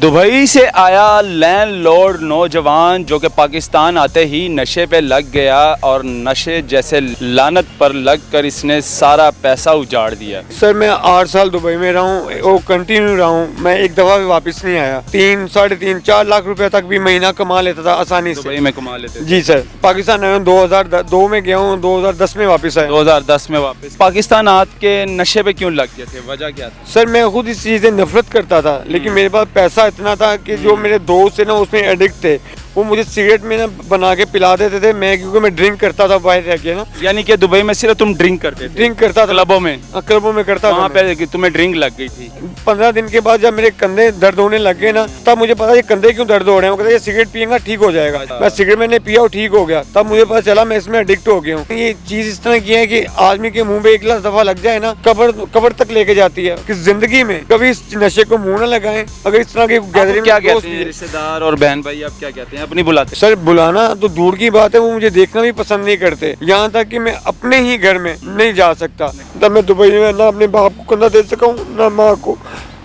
Dubai से आया landlord नौजवान जो कि पाकिस्तान आते ही नशे पे लग गया और नशे जैसे लानत पर लगकर इसने सारा पैसा उजाड़ दिया। सर मैं 8 साल दुबई में रहा हूँ, वो कंटिन्यू रहा हूँ। मैं एक दफ़ा भी वापस नहीं आया। 3, 3.5, 4 लाख रुपए तक भी महीना कमा लेता था आसानी से। दुबई में कमा लेते थे। जी सर, पाकिस्तान आया हूँ 2002 में गया हूँ, 2010 में वापस आया। 2010 में वापस पाकिस्तान आके नशे पे क्यों लग गए थे, वजह क्या थी? सर मैं खुद इस चीज़ से नफरत करता था, लेकिन मेरे पास पैसा इतना था कि जो मेरे दोस्त थे ना उसमें एडिक्ट थे, वो मुझे सिगरेट में ना बना के पिला देते थे। मैं क्योंकि मैं ड्रिंक करता था बाहर रह के ना। यानी कि दुबई में सिर्फ तुम ड्रिंक करते थे? ड्रिंक करता था क्लबों में? क्लबों में करता था। वहाँ पे कि तुम्हें ड्रिंक लग गई थी? 15 दिन के बाद जब मेरे कंधे दर्द होने लग गए ना, तब मुझे पता ये कंधे क्यों दर्द हो रहे हैं। वो कहते ये सिगरेट पिएगा ठीक हो जाएगा। मैं सिगरेट मैंने पिया और ठीक हो गया। तब मुझे पता चला मैं इसमें एडिक्ट हो गया हूँ। ये चीज इस तरह की है कि आदमी के मुंह पे एक दफा लग जाए ना, कब्र तक लेके जाती है। कि जिंदगी में कभी इस नशे को मुंह न लगाएं। अगर इस तरह की गैदरिंग क्या कहते हैं रिश्तेदार और बहन भाई, आप क्या कहते हैं? अपनी बुलाते? सर बुलाना तो दूर की बात है, वो मुझे देखना भी पसंद नहीं करते। यहाँ तक कि मैं अपने ही घर में नहीं जा सकता। तब मैं दुबई में ना अपने बाप को कंधा दे सका हूँ ना माँ को।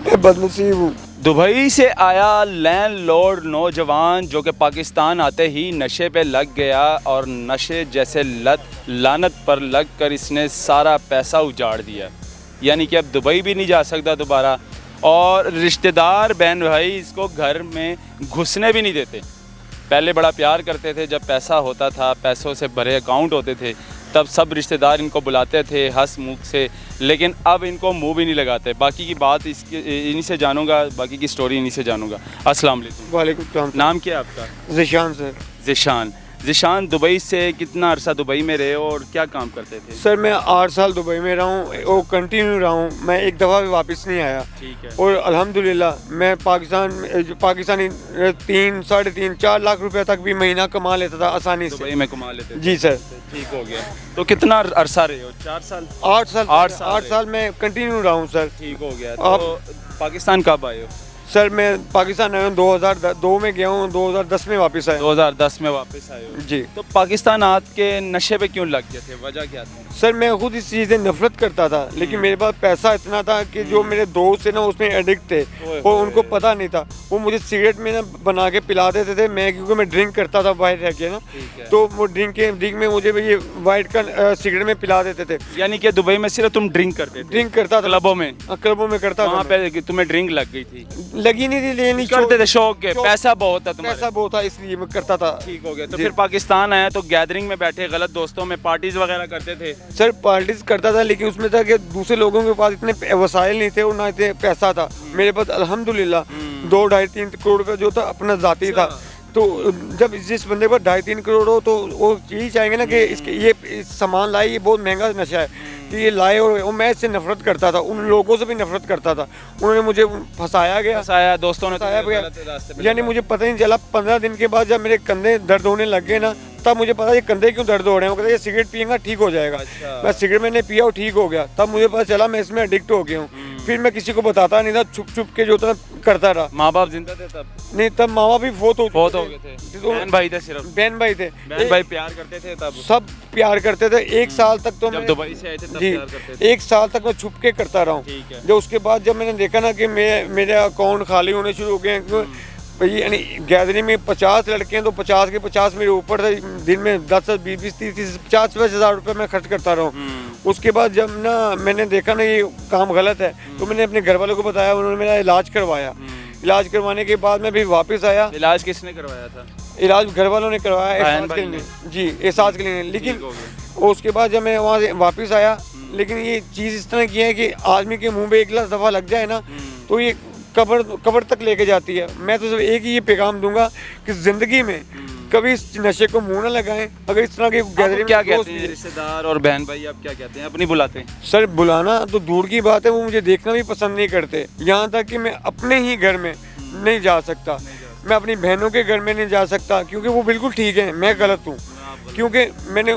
मैं बदनसीब हूँ। दुबई से आया लैंडलॉर्ड नौजवान जो कि पाकिस्तान आते ही नशे पे लग गया और नशे जैसे लानत पर लगकर इसने सारा पैसा उजाड़ दिया। यानी कि अब दुबई भी नहीं जा सकता दोबारा, और रिश्तेदार बहन भाई इसको घर में घुसने भी नहीं देते। पहले बड़ा प्यार करते थे, जब पैसा होता था, पैसों से भरे अकाउंट होते थे, तब सब रिश्तेदार इनको बुलाते थे हंस मुख से, लेकिन अब इनको मुंह भी नहीं लगाते। बाकी की बात इसके इन्हीं से जानूंगा, बाकी की स्टोरी इन्हीं से जानूंगा। अस्सलाम वालेकुम। वालेकुम सलाम। नाम क्या है आपका? ज़िशान सर। ज़िशान, दुबई से कितना अरसा दुबई में रहे और क्या काम करते थे? सर मैं 8 साल दुबई में रहा हूँ, वो कंटिन्यू रहा हूँ। मैं एक दफ़ा भी वापस नहीं आया। ठीक है। और अल्हम्दुलिल्लाह मैं पाकिस्तानी 3, 3.5, 4 लाख रुपए तक भी महीना कमा लेता था आसानी से। दुबई में कमा लेते थे? जी सर। ठीक हो गया। तो कितना अरसा रहे हो? 4 साल? 8 साल मैं कंटिन्यू रहा हूँ सर। ठीक हो गया। तो पाकिस्तान कब आए हो? सर मैं पाकिस्तान आया हूँ 2002 में गया हूँ, 2010 में वापस आया। 2010 में वापस आए हो? जी। तो पाकिस्तान आके नशे पे क्यों लग गए थे, वजह क्या थी? सर मैं खुद इस चीज़ से नफरत करता था, लेकिन मेरे पास पैसा इतना था कि जो मेरे दोस्त थे ना उसमें एडिक्ट थे, और उनको पता नहीं था। वो मुझे सिगरेट में ना बना के पिला देते थे। मैं क्योंकि मैं ड्रिंक करता था बाहर रह के ना, तो वो ड्रिंक में मुझे ये वाइट का सिगरेट में पिला देते थे। यानी कि दुबई में सिर्फ तुम ड्रिंक करते थे? ड्रिंक करता था क्लबों में? क्लबों में करता था। वहाँ पे कि तुम्हें ड्रिंक लग गई थी? लगी नहीं थी, लेकिन करते थे शौक के, पैसा बहुत था तुम्हारे? पैसा बहुत था इसलिए मैं करता था। ठीक हो गया। तो फिर पाकिस्तान आया तो गैदरिंग में बैठे गलत दोस्तों में पार्टीज वगैरह करते थे? सर पार्टीज करता था, लेकिन उसमें था कि दूसरे लोगों के पास इतने वसाइल नहीं थे और ना इतने पैसा था। मेरे पास अल्हम्दुलिल्लाह 2, 2.5, 3 करोड़ रुपए जो था अपना जाती था। तो जब जिस बंदे पर 2.5, 3 करोड़ हो तो वो यही चाहेंगे ना कि इसके ये सामान लाए, ये बहुत महंगा नशा है, कि ये लाए। और मैं इससे नफरत करता था, उन लोगों से भी नफरत करता था। उन्होंने मुझे फंसाया गया, दोस्तों ने फंसाया गया। यानी मुझे पता नहीं चला। 15 दिन के बाद जब मेरे कंधे दर्द होने लग गए ना, तब मुझे पता ये कंधे क्यों दर्द हो रहे हैं। वो कहते ये सिगरेट पिएगा ठीक हो जाएगा। मैं सिगरेट मैंने पिया और ठीक हो गया। तब मुझे पता चला मैं इसमें एडिक्ट हो गया हूँ। फिर मैं किसी को बताता नहीं था, छुप छुप के जो था करता रहा। माँ बाप जिंदा थे तब? नहीं, तब माँ बाप भी फोत हो गए थे। बहन भाई थे? सिर्फ बहन भाई थे। बहन भाई प्यार करते थे तब? सब प्यार करते थे। 1 साल तक तो जब दुबई से आए थे तब जी प्यार करते थे? 1 साल तक मैं छुप के करता रहा हूँ। ठीक है। जब उसके बाद जब मैंने देखा ना कि मेरे अकाउंट खाली होने शुरू हो गए, भाई यानी गैदरिंग में 50 लड़के हैं तो 50 के 50 मेरे ऊपर थे। दिन में 10, 20, 30, 50 हज़ार रुपये मैं खर्च करता रहा हूँ। उसके बाद जब ना मैंने देखा ना ये काम गलत है, तो मैंने अपने घर वालों को बताया। उन्होंने मेरा इलाज करवाया। इलाज करवाने के बाद मैं भी वापस आया। इलाज किसने करवाया था? इलाज घर वालों ने करवाया, एहसास के लिए। जी, एहसास के लिए। लेकिन उसके बाद जब मैं वहाँ से वापस आया, लेकिन ये चीज़ इस तरह की है कि आदमी के मुंह पे एक दफ़ा लग जाए ना, तो ये कब्र तक लेके जाती है। मैं तो सिर्फ एक ही ये पैगाम दूंगा कि जिंदगी में कभी इस नशे को मुंह न लगाएं। अगर इस तरह की गैदरिंग क्या कहते हैं रिश्तेदार और बहन भाई, आप क्या कहते हैं? अपनी बुलाते हैं? सर बुलाना तो दूर की बात है, वो मुझे देखना भी पसंद नहीं करते। यहाँ तक कि मैं अपने ही घर में नहीं जा सकता। मैं अपनी बहनों के घर में नहीं जा सकता, क्योंकि वो बिल्कुल ठीक है, मैं गलत हूँ। क्योंकि मैंने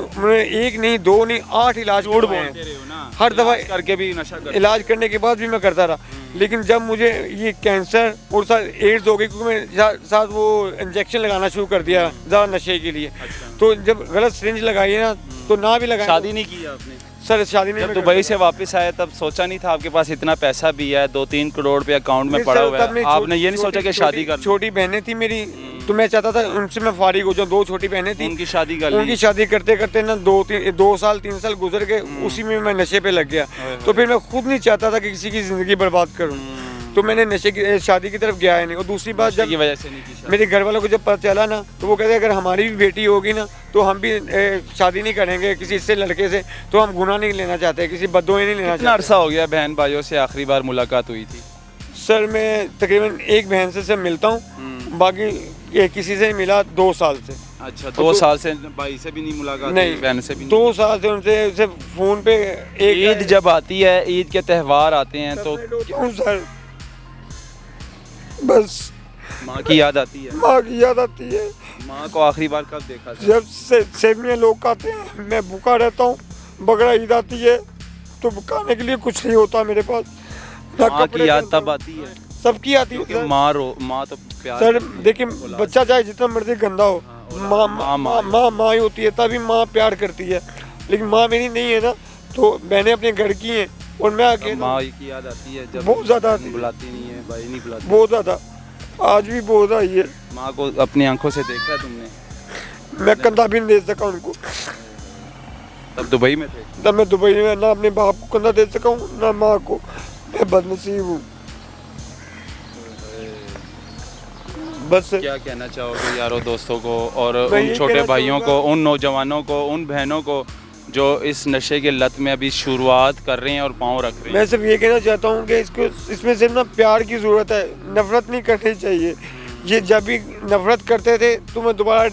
1 नहीं 2 नहीं 8 इलाज करवाए हैं। हर दफा करके भी नशा करते? इलाज करने के बाद भी मैं करता रहा। लेकिन जब मुझे ये कैंसर और साथ एड्स हो गई, क्योंकि मैं साथ वो इंजेक्शन लगाना शुरू कर दिया ज़्यादा नशे के लिए। तो जब गलत सिरिंज लगाई है ना, तो ना भी लगाई। शादी नहीं की आपने? सर शादी नहीं जब मैं दुबई करता से वापस आए तब सोचा नहीं था आपके पास इतना पैसा भी है, 2-3 करोड़ रुपया अकाउंट में नहीं पड़ा सर, हुआ तब है, आपने ये नहीं सोचा कि शादी कर लूं? छोटी बहनें थी मेरी, तो मैं चाहता था उनसे मैं फारिग हो जाऊँ। 2 छोटी बहनें थी, उनकी शादी कर उनकी ली। शादी करते करते ना 2 साल 3 साल गुजर गए, उसी में मैं नशे पे लग गया। तो फिर मैं खुद नहीं चाहता था कि किसी की ज़िंदगी बर्बाद करूँ, तो मैंने नशे की शादी की तरफ गया ही नहीं। और दूसरी बात, की जब वजह से नहीं की शादी। मेरे घर वालों को जब पता चला ना, तो वो कहते अगर हमारी भी बेटी होगी ना तो हम भी शादी नहीं करेंगे किसी इससे लड़के से, तो हम गुनाह नहीं लेना चाहते, किसी बददुआएं नहीं लेना कितना चाहते। अरसा हो गया बहन भाइयों से आखिरी बार मुलाकात हुई थी? सर मैं तकरीबन एक बहन से मिलता हूँ, बाकी किसी से नहीं मिला 2 साल से। अच्छा, 2 साल से भाई से भी नहीं मुलाकात हुई, नहीं, बहन से भी नहीं? 2 साल से उनसे सिर्फ फ़ोन पे ईद जब आती है, ईद के त्यौहार आते हैं तो क्यों सर, बस माँ की याद आती है। माँ की याद आती है। माँ को आखिरी बार कब देखा था? जब से सेवियाँ लोग खाते हैं, मैं भूखा रहता हूँ, बकरा ईद आती है तो खाने के लिए कुछ नहीं होता मेरे पास। ना माँ कपड़े की याद पहनता तब आती है हूँ। सबकी आती है क्योंकि सर। माँ तो प्यार सर करती है। देखिए, बच्चा चाहे जितना मर्जी गंदा हो, माँ ही होती है, तभी माँ प्यार करती है। लेकिन माँ मेरी नहीं है ना, तो बहनें अपने घर की हैं और मैं तब अकेला। माँ की याद आती है जब बहुत ज़्यादा आती है। बुलाती नहीं है, भाई नहीं बुलाती। बहुत ज़्यादा, आज भी बहुत आई है। माँ को अपनी आंखों से देखा है तुमने? मैं कंधा भी नहीं दे सका उनको, तब दुबई में थे? तब मैं दुबई में ना अपने बाप को कंधा दे सका हूँ ना माँ को। मैं बदनसीब हूँ। बस क्या कहना चाहोगे यारों दोस्तों को और मैं उन ये छोटे कहना भाइयों को, चाहूँगा- उन नौजवानों को, उन बहनों को जो इस नशे के लत में अभी शुरुआत कर रहे हैं और पाँव रख रहे मैं हैं? सिर्फ ये कहना चाहता हूँ कि इसमें सिर्फ ना प्यार की ज़रूरत है, नफरत नहीं करनी चाहिए। ये जब भी नफरत करते थे तो मैं दोबारा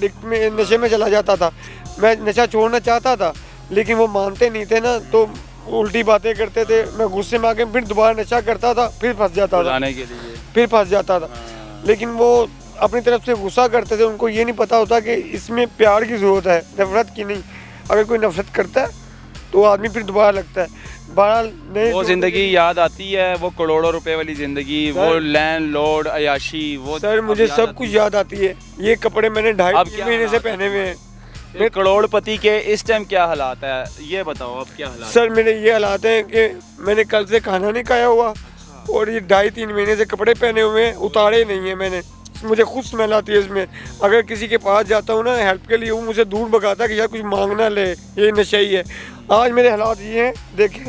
नशे में चला जाता था। मैं नशा छोड़ना चाहता था लेकिन वो मानते नहीं थे ना, तो उल्टी बातें करते थे। मैं गुस्से में आके फिर दोबारा नशा करता था, फिर फंस जाता था, बुलाने के लिए। फिर फंस जाता था। लेकिन वो अपनी तरफ से गुस्सा करते थे, उनको ये नहीं पता होता कि इसमें प्यार की ज़रूरत है, नफरत की नहीं। अगर कोई नफरत करता है तो आदमी फिर दोबारा लगता है। बहरहाल नहीं, वो जिंदगी याद आती है, वो करोड़ों रुपए वाली जिंदगी, वो लैंड लॉर्ड अयाशी, वो सर मुझे अब याद सब आती कुछ है? याद आती है। ये कपड़े मैंने अब 2.5 क्या महीने से हालात पहने हुए हैं। एक करोड़पति के इस टाइम क्या हालात है, ये बताओ अब क्या हालात सर मेरे ये हालात हैं कि मैंने कल से खाना नहीं खाया हुआ और ये 2.5-3 महीने से कपड़े पहने हुए हैं, उतारे नहीं है मैंने। मुझे खुद स्मेल आती है इसमें। अगर किसी के पास जाता हूँ ना हेल्प के लिए, वो मुझे दूर भगाता है कि यार कुछ मांगना ले, ये नशे ही है। आज मेरे हालात ये हैं, देखें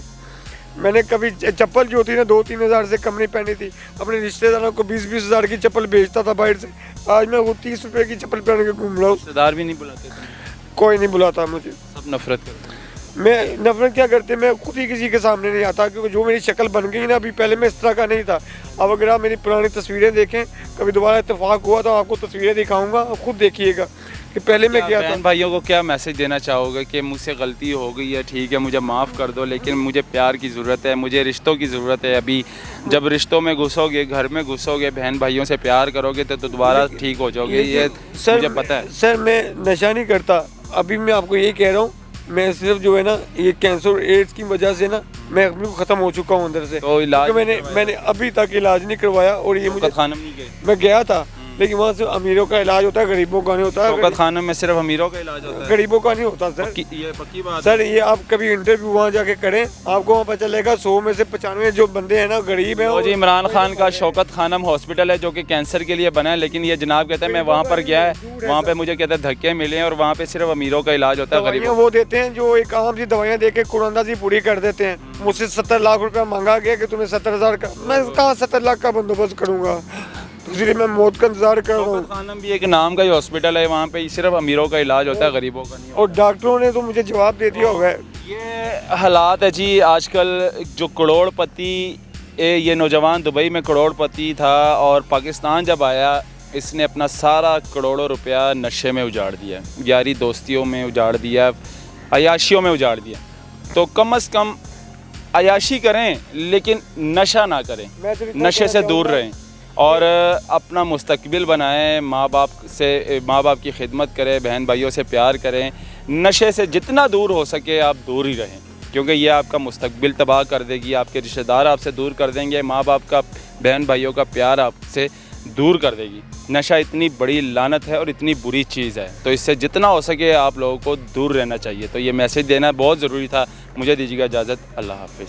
मैंने कभी चप्पल जो होती है ना 2-3 हज़ार से कम नहीं पहनी थी। अपने रिश्तेदारों को 20-20 हज़ार की चप्पल बेचता था बाहर से, आज मैं वो 30 रुपए की चप्पल पहन के घूम रहा हूँ। रिश्तेदार भी नहीं बुलाते थे? कोई नहीं बुलाता मुझे। सब नफरत करते हैं। मैं नफरत क्या करते, मैं खुद ही किसी के सामने नहीं आता, क्योंकि जो मेरी शक्ल बन गई ना अभी, पहले मैं इस तरह का नहीं था। अब अगर आप मेरी पुरानी तस्वीरें देखें, कभी दोबारा इत्तेफाक हुआ तो आपको तस्वीरें दिखाऊंगा, आप खुद देखिएगा कि पहले मैं क्या था। बहन भाइयों को क्या मैसेज देना चाहोगे कि मुझसे गलती हो गई है, ठीक है मुझे माफ़ कर दो, लेकिन मुझे प्यार की ज़रूरत है, मुझे रिश्तों की ज़रूरत है। अभी जब रिश्तों में घुसोगे, घर में घुसोगे, बहन भाइयों से प्यार करोगे तो दोबारा ठीक हो जाओगे, ये मुझे पता है। सर मैं नशा नहीं करता, अभी मैं आपको यही कह रहा हूँ। मैं सिर्फ जो है ना, ये कैंसर एड्स की वजह से ना मैं अपने को ख़त्म हो चुका हूँ अंदर से। तो इलाज मैंने अभी तक इलाज नहीं करवाया। और ये मुझे खानम नहीं गए? मैं गया था, लेकिन वहाँ से अमीरों का इलाज होता है, गरीबों का नहीं होता है। शौकत खानम में सिर्फ अमीरों का इलाज होता है, गरीबों का नहीं होता सर। ये पक्की बात सर ये आप कभी इंटरव्यू वहाँ जाके करें, आपको वहाँ पता चलेगा 100 में से 95 जो बंदे हैं ना गरीब हैं। वो जी इमरान खान का शौकत खानम हॉस्पिटल है जो कि कैंसर के लिए बना है, लेकिन ये जनाब कहते हैं मैं वहाँ पर गया है, वहाँ पे मुझे कहते हैं धक्के मिले हैं और वहाँ पे सिर्फ अमीरों का इलाज होता है, दवाइयाँ गरीबों वो देते हैं जो एक आम सी दवाइयाँ दे के कुरानदाजी पूरी कर देते हैं। मुझसे 70 लाख रुपया मांगा गया कि तुम्हें 70,000 का, मैं कहाँ 70 लाख का बंदोबस्त करूँगा, इसलिए मैं मौत का इंतजार कर रहा हूँ। शौकत खानम भी एक नाम का ही हॉस्पिटल है, वहाँ पे सिर्फ अमीरों का इलाज होता है, गरीबों का नहीं। और डॉक्टरों ने तो मुझे जवाब दे दिया होगा। ये हालात है जी आजकल। जो करोड़पति ये नौजवान दुबई में करोड़पति था और पाकिस्तान जब आया, इसने अपना सारा करोड़ों रुपया नशे में उजाड़ दिया, यारी दोस्तियों में उजाड़ दिया, अयाशियों में उजाड़ दिया। तो कम से कम अयाशी करें लेकिन नशा ना करें, मैं तो इतना नशे से कहना दूर चाहूँगा। रहें और अपना मुस्तकबिल बनाएं, माँ बाप की खिदमत करें, बहन भाइयों से प्यार करें, नशे से जितना दूर हो सके आप दूर ही रहें, क्योंकि ये आपका मुस्तकबिल तबाह कर देगी, आपके रिश्तेदार आपसे दूर कर देंगे, माँ बाप का, बहन भाइयों का प्यार आपसे दूर कर देगी। नशा इतनी बड़ी लानत है और इतनी बुरी चीज़ है, तो इससे जितना हो सके आप लोगों को दूर रहना चाहिए। तो ये मैसेज देना बहुत ज़रूरी था। मुझे दीजिएगा इजाज़त, अल्लाह हाफ़िज़।